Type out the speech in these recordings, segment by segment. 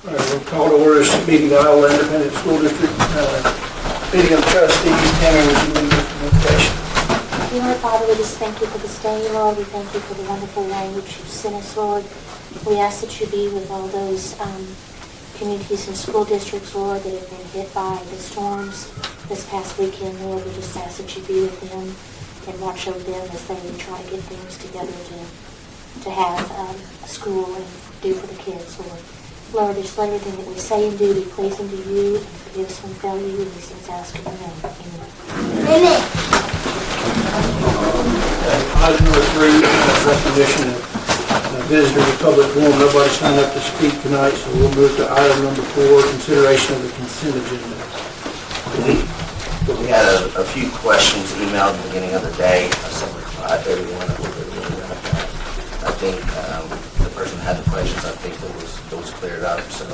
All right, we'll call to order this meeting of Iola Independent School District, meeting of trustees. Tammy, would you lead this invitation? Dear Father, we just thank you for this day, Lord. We thank you for the wonderful language you've sent us, Lord. We ask that you be with all those communities and school districts, Lord, that have been hit by the storms this past weekend, Lord. We just ask that you be with them and watch over them as they try to get things together to have a school and do for the kids, Lord. Lord, just let everything that we say and do be pleasing to you, and forgive us when we fail you, and these things ask in your name. Amen. Item number 3, recognition of visitor to public forum. Nobody signed up to speak tonight, so we'll move to item number 4, consideration of the consent agenda. We had a few questions emailed at the beginning of the day. I sent everyone a little bit of that. I think the person who had the questions, I think it was cleared up, so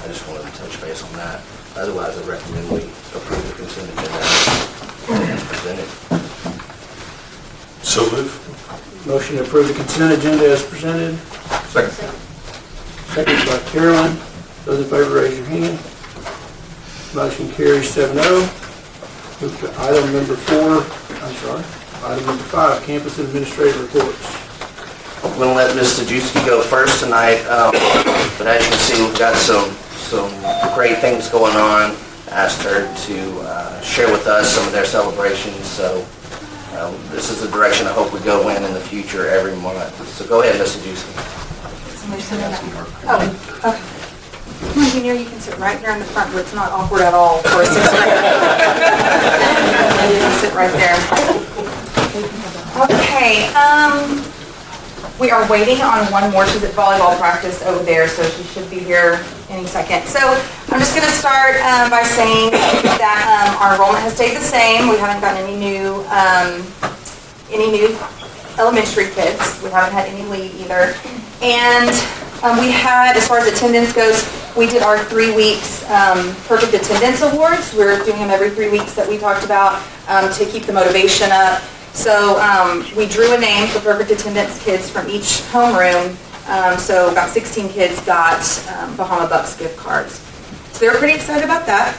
I just wanted to touch base on that. Otherwise, I recommend we approve the consent agenda as presented. So move. Motion to approve the consent agenda as presented. Second. Second by Carolyn. Those in favor, raise your hand. Motion carries 7-0. Move to item number 5, campus administrative reports. I'm going to let Ms. Sajewski go first tonight, but as you can see, we've got some great things going on. Asked her to share with us some of their celebrations, so this is the direction I hope we go in the future every month. So go ahead, Ms. Sajewski. Oh, okay. Come on, Junior, you can sit right there in the front where it's not awkward at all for a 6th grader. You can sit right there. Okay, we are waiting on one more. She's at volleyball practice over there, so she should be here any second. So I'm just going to start by saying that our enrollment has stayed the same. We haven't gotten any new elementary kids. We haven't had any leave either. And we had, as far as attendance goes, we did our 3 weeks perfect attendance awards. We're doing them every 3 weeks that we talked about to keep the motivation up. So we drew a name for perfect attendance kids from each homeroom. So about 16 kids got Bahama Bucks gift cards. So they're pretty excited about that.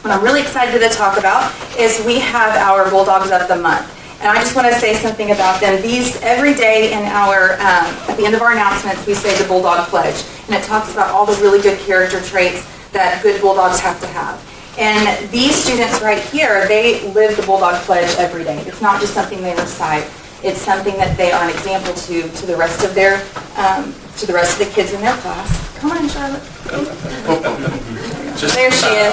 What I'm really excited to talk about is we have our Bulldogs of the Month. And I just want to say something about them. These, every day in our, at the end of our announcements, we say the Bulldog Pledge. And it talks about all the really good character traits that good Bulldogs have to have. And these students right here, they live the Bulldog Pledge every day. It's not just something they recite. It's something that they are an example to the rest of their, to the rest of the kids in their class. Come on, Charlotte. There she is.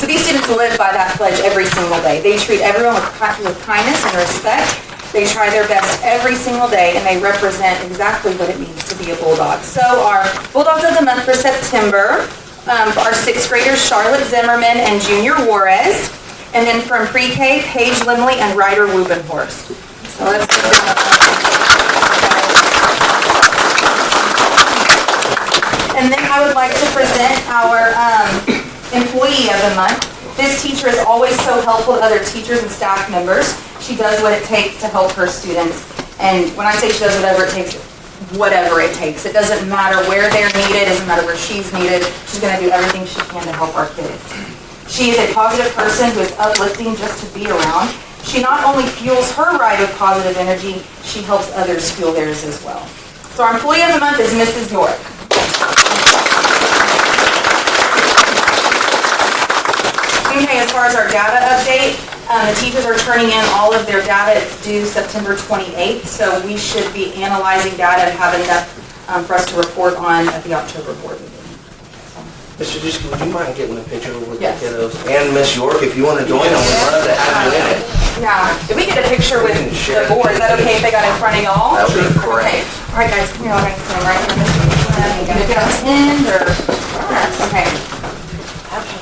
So these students live by that pledge every single day. They treat everyone with kindness and respect. They try their best every single day, and they represent exactly what it means to be a Bulldog. So our Bulldogs of the Month for September are 6th graders Charlotte Zimmerman and Junior Juarez. And then from pre-K, Paige Limley and Ryder Wubenhorst. So let's give them a And then I would like to present our Employee of the Month. This teacher is always so helpful to other teachers and staff members. She does what it takes to help her students. And when I say she does whatever it takes, whatever it takes. It doesn't matter where they're needed, it doesn't matter where she's needed. She's going to do everything she can to help our kids. She is a positive person who is uplifting just to be around. She not only fuels her ride with positive energy, she helps others fuel theirs as well. So our Employee of the Month is Mrs. York. Okay, as far as our data update, the teachers are turning in all of their data. It's due September 28th, so we should be analyzing data and have enough for us to report on at the October board meeting. Mr. Jusky, would you mind getting a picture with Yes. the kiddos? And Miss York, if you want to join them, we'd love to have you in it. Now, did we get a picture with the board? Is that okay if they got in front of y'all? That would be great. Okay. All right, guys, come here. I'm going to stand right here. You going to get us in, or? Okay. Okay.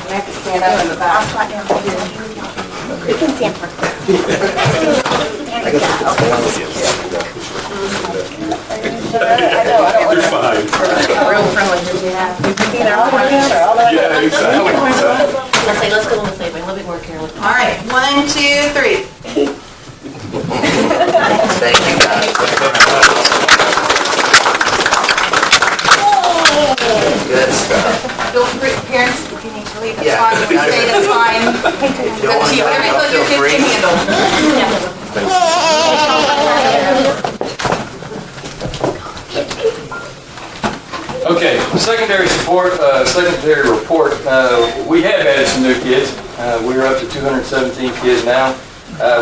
You have to stand up in the back. You can stand for I guess we can stand with you. You're fine. Real friendly. Yeah, exactly. Let's go this way, a little bit more carefully. All right, 1, 2, 3. Thank you, guys. If you don't want to go, Whatever you don't feel your feel kids free. can handle. Okay, secondary support, secondary report. We have added some new kids. We're up to 217 kids now.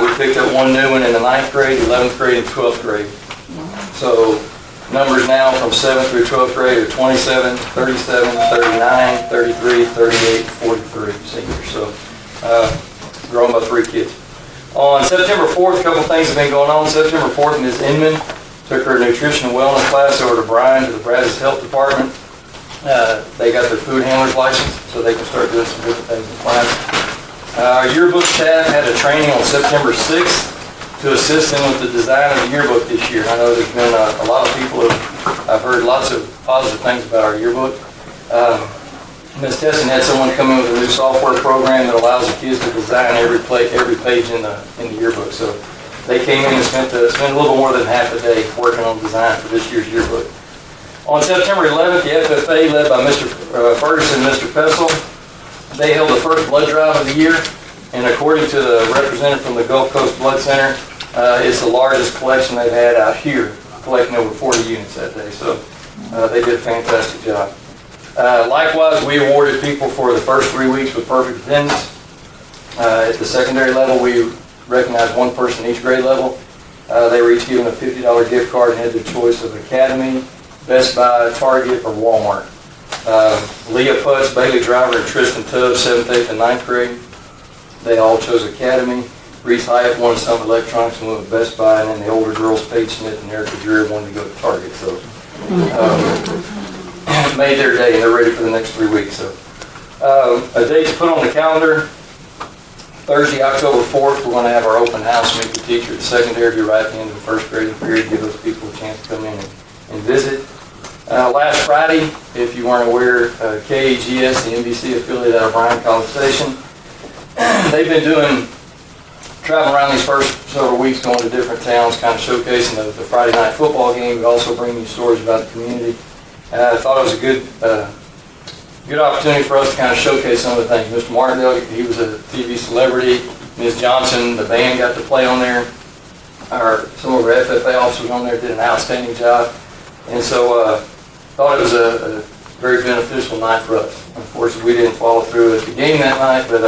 We picked up one new one in the 9th grade, 11th grade, and 12th grade. So numbers now from 7th through 12th grade are 27, 37, 39, 33, 38, 43 seniors. So growing by 3 kids. On September 4th, a couple things have been going on. September 4th, Ms. Inman took her nutrition and wellness class over to Bryan to the Brazos Health Department. They got their food handler's license, so they can start doing some different things in class. Our yearbook staff had a training on September 6th to assist them with the design of the yearbook this year. I know there's been a lot of people I've heard lots of positive things about our yearbook. Ms. Tesson had someone come in with a new software program that allows the kids to design every page in the yearbook. So they came in and spent a little more than half a day working on design for this year's yearbook. On September 11th, the FFA, led by Mr. Ferguson and Mr. Pessel, they held the first blood drive of the year. And according to the representative from the Gulf Coast Blood Center, it's the largest collection they've had out here, collecting over 40 units that day. So they did a fantastic job. Likewise, we awarded people for the first 3 weeks with perfect attendance. At the secondary level, we recognized one person each grade level. They were each given a $50 gift card and had the choice of Academy, Best Buy, Target, or Walmart. Leah Putz, Bailey Driver, and Tristan Tubbs, 7th, 8th, and 9th grade. They all chose Academy. Reese Hyatt wanted some electronics and went with Best Buy, and then the older girls, Paige Smith and Erica Dreer, wanted to go to Target. So made their day, and they're ready for the next 3 weeks. So a date to put on the calendar. Thursday, October 4th, we're going to have our open house, meet the teacher at secondary, be right at the end of the first grading period, give those people a chance to come in and visit. Last Friday, if you weren't aware, KAGS, the NBC affiliate out of Bryan College Station, they've been traveling around these first several weeks, going to different towns, kind of showcasing the Friday night football game, but also bringing you stories about the community. I thought it was a good opportunity for us to kind of showcase some of the things. Mr. Martindale, he was a TV celebrity. Ms. Johnson, the band got to play on there. Some of our FFA officers on there did an outstanding job. And so thought it was a very beneficial night for us. Unfortunately, we didn't follow through at the game that night, but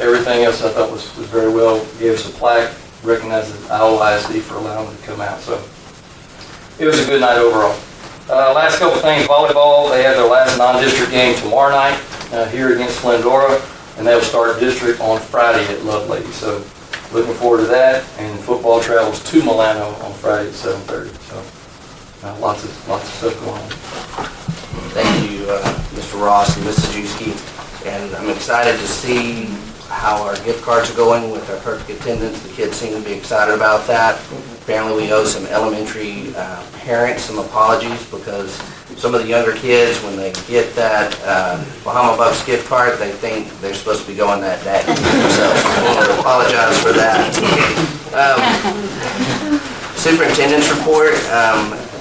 everything else I thought was very well. Gave us a plaque, recognized Iola ISD for allowing them to come out. So it was a good night overall. Last couple of things, volleyball, they have their last non-district game tomorrow night here against Glendora, and they'll start district on Friday at Lovelady. So looking forward to that, and football travels to Milano on Friday at 7:30. So lots of stuff going on. Thank you, Mr. Ross and Ms. Sajewski. And I'm excited to see how our gift cards are going with our perfect attendance. The kids seem to be excited about that. Apparently we owe some elementary parents some apologies because some of the younger kids, when they get that Bahama Bucks gift card, they think they're supposed to be going that day. So I want to apologize for that. Superintendents report.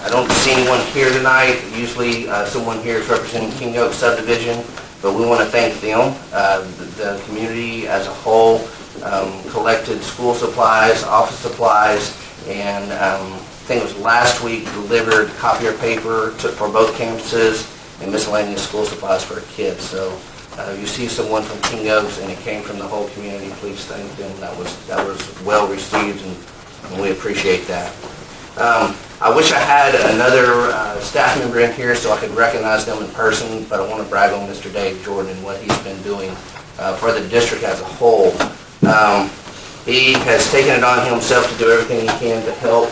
I don't see anyone here tonight. Usually someone here is representing King Oak subdivision, but we want to thank them. The community as a whole collected school supplies, office supplies, and I think it was last week delivered copier paper for both campuses and miscellaneous school supplies for kids. So you see someone from King Oaks and it came from the whole community, please thank them. That was well received, and we appreciate that. I wish I had another staff member in here so I could recognize them in person, but I want to brag on Mr. Dave Jordan and what he's been doing for the district as a whole. He has taken it on himself to do everything he can to help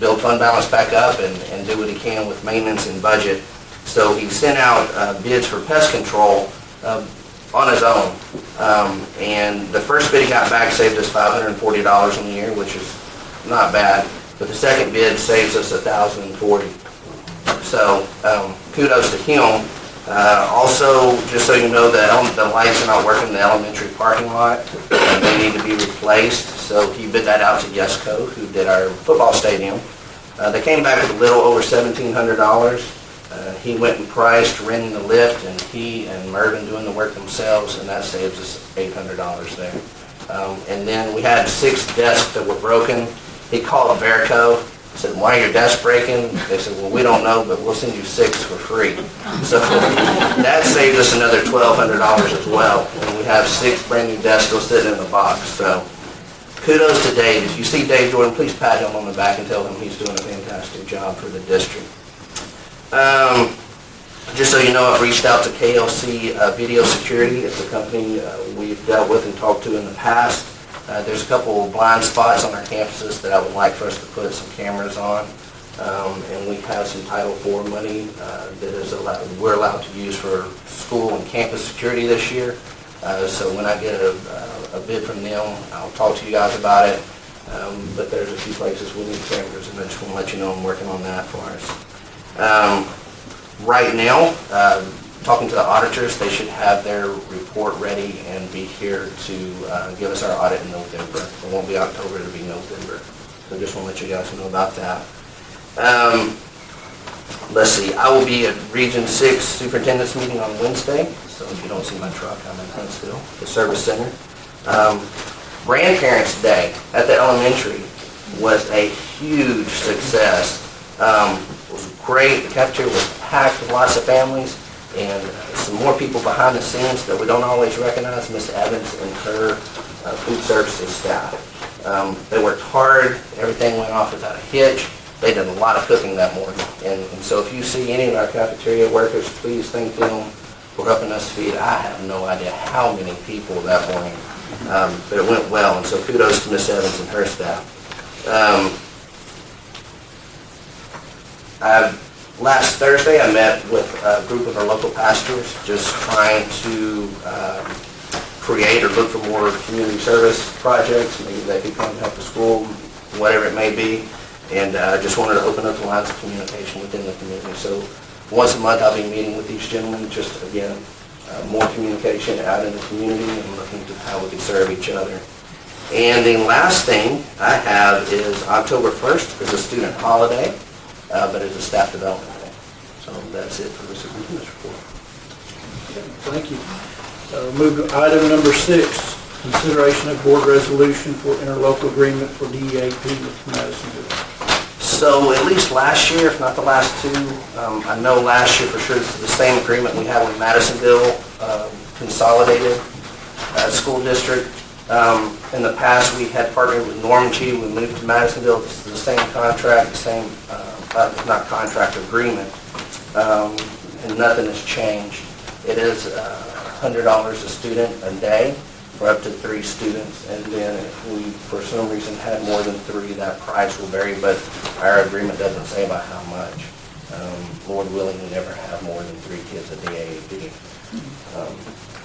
build fund balance back up and do what he can with maintenance and budget. So he sent out bids for pest control on his own. And the first bid he got back saved us $540 in the year, which is not bad. But the second bid saves us $1,040. So kudos to him. Also, just so you know, the lights are not working in the elementary parking lot. They need to be replaced. So he bid that out to Yesco, who did our football stadium. They came back with a little over $1,700. He went and priced renting the lift, and he and Mervin doing the work themselves, and that saves us $800 there. And then we had 6 desks that were broken. He called Verco, said, "Why are your desks breaking?" They said, "Well, we don't know, but we'll send you 6 for free." So that saved us another $1,200 as well. And we have 6 brand new desks still sitting in the box. So kudos to Dave. If you see Dave Jordan, please pat him on the back and tell him he's doing a fantastic job for the district. Just so you know, I've reached out to KLC Video Security. It's a company we've dealt with and talked to in the past. There's a couple of blind spots on our campuses that I would like for us to put some cameras on. And we have some Title IV money that we're allowed to use for school and campus security this year. So when I get a bid from them, I'll talk to you guys about it. But there's a few places we need cameras, and I just want to let you know I'm working on that for us. Right now, talking to the auditors, they should have their report ready and be here to give us our audit in November. It won't be October, it'll be November. So just want to let you guys know about that. Let's see, I will be at Region 6 Superintendent's meeting on Wednesday. So if you don't see my truck, I'm in Huntsville, the service center. Grandparents' Day at the elementary was a huge success. It was great. The cafeteria was packed with lots of families, and some more people behind the scenes that we don't always recognize, Miss Evans and her food services staff. They worked hard. Everything went off without a hitch. They did a lot of cooking that morning. And so if you see any of our cafeteria workers, please thank them for helping us feed. I have no idea how many people that morning, but it went well. And so kudos to Miss Evans and her staff. Last Thursday, I met with a group of our local pastors, just trying to create or look for more community service projects. Maybe they could come help the school, whatever it may be. And I just wanted to open up the lines of communication within the community. So once a month, I'll be meeting with these gentlemen, just again, more communication out in the community and looking to how we can serve each other. And the last thing I have is October 1st is a student holiday. But it's a staff development day. So that's it for the superintendent's report. Thank you. Move to item number 6, consideration of board resolution for interlocal agreement for DEAP with Madisonville. So at least last year, if not the last 2, I know last year for sure it's the same agreement we have with Madisonville Consolidated School District. In the past, we had partnered with Norman G. We moved to Madisonville. It's the same contract, the same not contract, agreement, and nothing has changed. It is $100 a student a day for up to 3 students, and then if we, for some reason, had more than 3, that price will vary, but our agreement doesn't say about how much. Lord willing, we never have more than 3 kids at the AAP.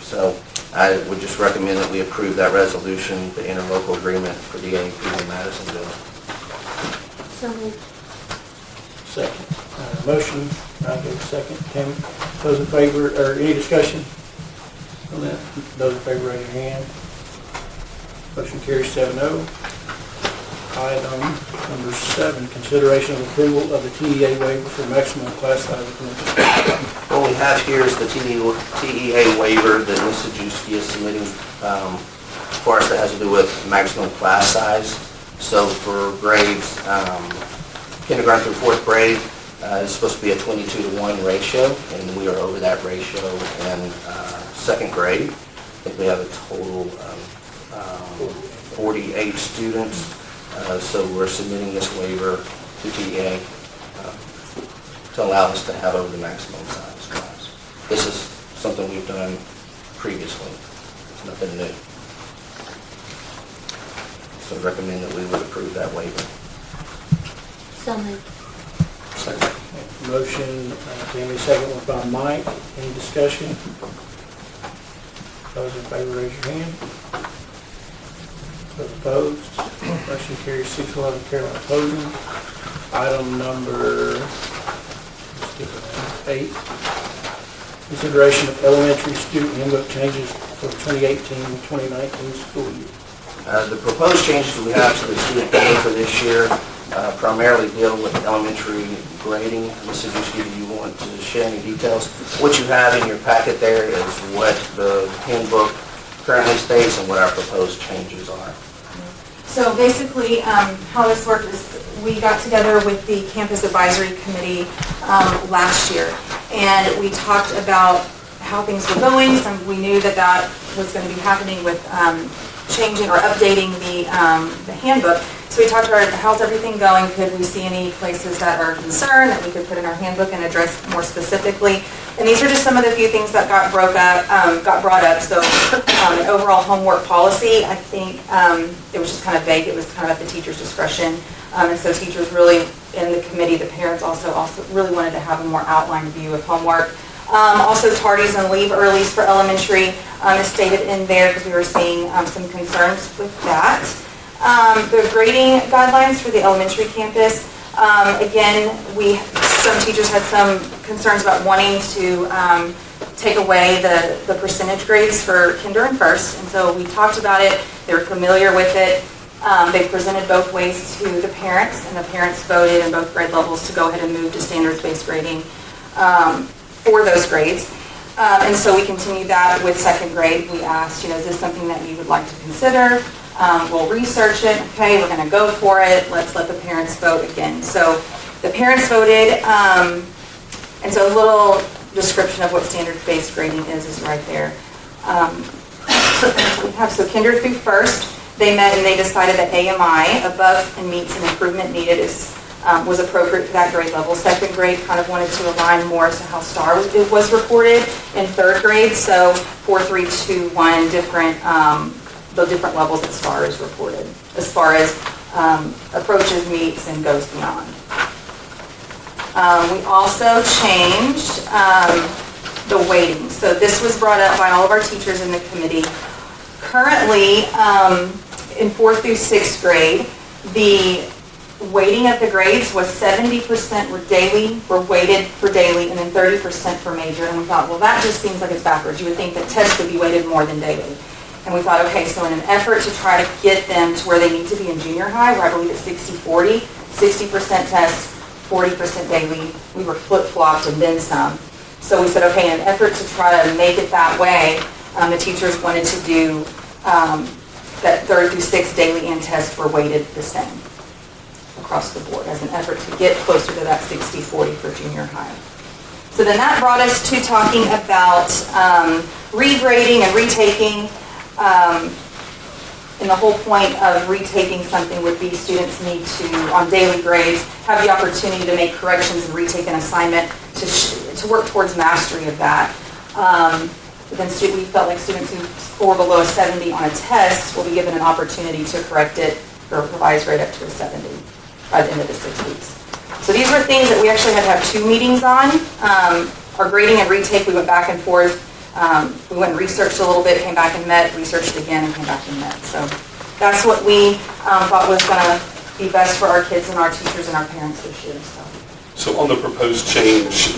So I would just recommend that we approve that resolution, the interlocal agreement for the AAP in Madisonville. So moved. Second. Motion, I'll give a second. Tammy, those in favor, or any discussion on that? Those in favor, raise your hand. Motion carries 7-0. Item number 7, consideration of approval of the TEA waiver for maximum class size implementation. What we have here is the TEA waiver that Ms. Sajewski is submitting for us that has to do with maximum class size. So for grades kindergarten through 4th grade, it's supposed to be a 22-to-1 ratio, and we are over that ratio in 2nd grade. I think we have a total of 48 students. So we're submitting this waiver to TEA to allow us to have over the maximum size class. This is something we've done previously. It's nothing new. So I recommend that we would approve that waiver. So moved. Second. Motion, Tammy, second one by Mike. Any discussion? Those in favor, raise your hand. Those opposed? Motion carries 6-11, Carolyn opposing. Item number 8, consideration of elementary student handbook changes for the 2018-2019 school year. The proposed changes we have to the student handbook for this year primarily deal with elementary grading. Mr. Juski, do you want to share any details? What you have in your packet there is what the handbook currently states and what our proposed changes are. So basically, how this worked is we got together with the Campus Advisory Committee last year, and we talked about how things were going. We knew that that was going to be happening with changing or updating the handbook. So we talked about how's everything going, could we see any places that are concerned that we could put in our handbook and address more specifically. And these are just some of the few things that got brought up. So an overall homework policy, I think it was just kind of vague. It was kind of at the teacher's discretion. And so teachers really, in the committee, the parents also really wanted to have a more outlined view of homework. Also tardies and leave earlies for elementary is stated in there because we were seeing some concerns with that. The grading guidelines for the elementary campus, again, some teachers had some concerns about wanting to take away the percentage grades for kinder and first, and so we talked about it. They were familiar with it. They presented both ways to the parents, and the parents voted in both grade levels to go ahead and move to standards-based grading for those grades. And so we continued that with second grade. We asked, is this something that you would like to consider? We'll research it. Okay, we're going to go for it. Let's let the parents vote again. So the parents voted, and so a little description of what standards-based grading is right there. So kinder through first, they met and they decided that AMI, above and meets an improvement needed, was appropriate for that grade level. Second grade kind of wanted to align more to how STAR was reported. In third grade, so 4, 3, 2, 1, the different levels that STAR is reported as far as approaches, meets, and goes beyond. We also changed the weighting. So this was brought up by all of our teachers in the committee. Currently, in 4th through 6th grade, the weighting of the grades was 70% were weighted for daily, and then 30% for major. And we thought, well, that just seems like it's backwards. You would think that tests would be weighted more than daily. And we thought, okay, so in an effort to try to get them to where they need to be in junior high, where I believe it's 60-40, 60% tests, 40% daily, we were flip-flopped and then some. So we said, okay, in an effort to try to make it that way, the teachers wanted to do that 3rd through 6th daily and tests were weighted the same across the board as an effort to get closer to that 60-40 for junior high. So then that brought us to talking about regrading and retaking. And the whole point of retaking something would be students need to, on daily grades, have the opportunity to make corrections and retake an assignment to work towards mastery of that. But then we felt like students who score below a 70 on a test will be given an opportunity to correct it or revise grade up to a 70 by the end of the 6 weeks. So these were things that we actually had to have 2 meetings on. Our grading and retake, we went back and forth. We went and researched a little bit, came back and met, researched again, and came back and met. So that's what we thought was going to be best for our kids and our teachers and our parents this year. So on the proposed change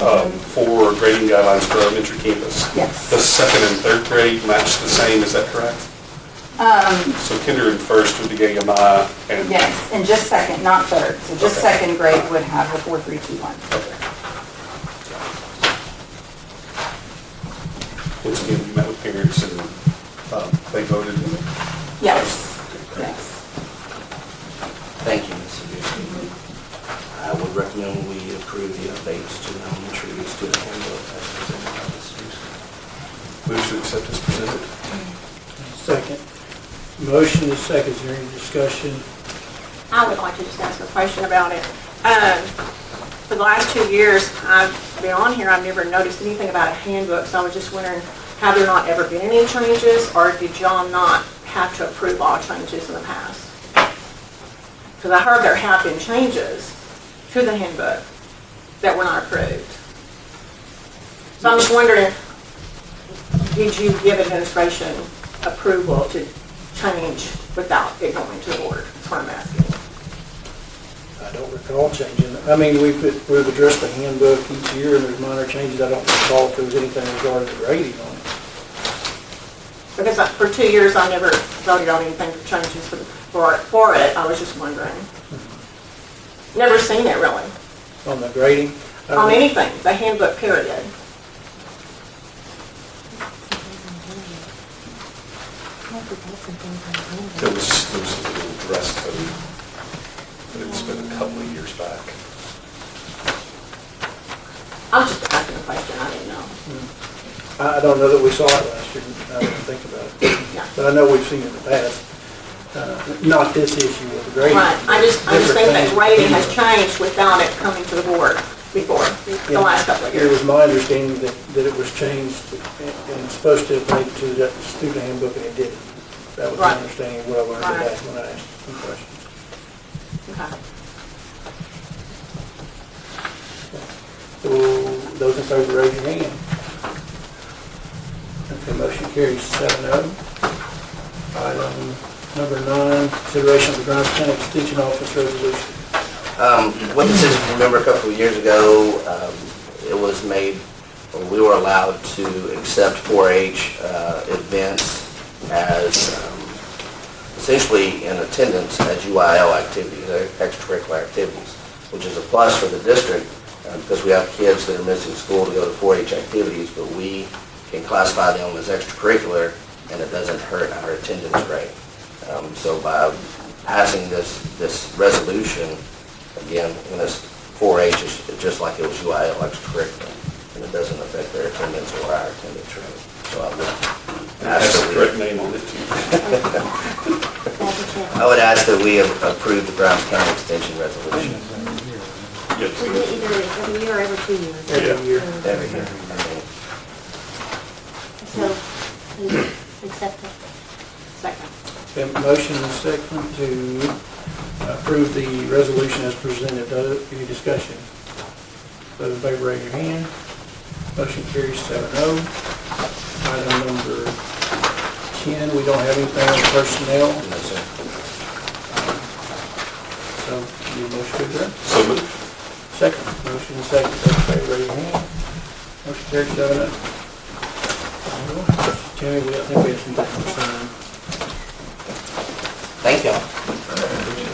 for grading guidelines for elementary campus, yes, the 2nd and 3rd grade match the same, is that correct? So kinder and first would be AMI and... Yes, and just 2nd, not 3rd. So just okay. 2nd grade would have the 4, 3, 2, 1. Okay. Once again, we met with parents and they voted? Yes, yes. Thank you, Mr. Juski. I would recommend we approve the updates to the elementary student handbook as presented by Mr. Juski. Move to accept as presented. Second. Motion is second. Is there any discussion? I would like to just ask a question about it. For the last 2 years I've been on here, I've never noticed anything about a handbook, so I was just wondering, have there not ever been any changes, or did y'all not have to approve all changes in the past? Because I heard there have been changes to the handbook that were not approved. So I'm just wondering, did you give administration approval to change without it going to the board? That's what I'm asking. I don't recall changing it. I mean, we've addressed the handbook each year and there's minor changes. I don't recall if there was anything regarding the grading on it. Because for 2 years I never voted on anything for changes for it. I was just wondering. Never seen it really, On the grading? on anything, the handbook period. There was a little dress code, but it's been a couple of years back. I was just asking a question, I didn't know. I don't know that we saw it last year, I didn't think about it. Yeah. But I know we've seen it in the past. Not this issue with the grading. Right, I just think Different that things. grading has changed without it coming to the board before, the last couple of It years. was my understanding that it was changed and supposed to have made to the student handbook, and it didn't. That was my Right. understanding of what I learned Right. today when I asked some questions. Okay. So, those in favor, raise your hand. Okay, motion carries 7-0. Item number 9, consideration of the Grimes County Extension Office resolution. What this is, if you remember a couple of years ago, it was made, or we were allowed to accept 4-H events as essentially in attendance as UIL activities, extracurricular activities, which is a plus for the district because we have kids that are missing school to go to 4-H activities, but we can classify them as extracurricular and it doesn't hurt our attendance rate. So by passing this resolution, again, when it's 4-H, it's just like it was UIL extracurricular, and it doesn't affect their attendance or our attendance rate. So I would It has the correct name on it too. I would ask that we approve the Grimes County Extension resolution Yes. Is it either every year or every 2 years? Every year. every year. So, please accept it. Second. Okay, motion and second to approve the resolution as presented. Any discussion? Those in favor, raise your hand. Motion carries 7-0. Item number 10, we don't have anything on personnel, No, sir. so need a motion to adjourn. So moved. Second, motion and second, those in favor, raise your hand. Motion carries 7-0. Tammy, I think we have some things to sign. Thank y'all.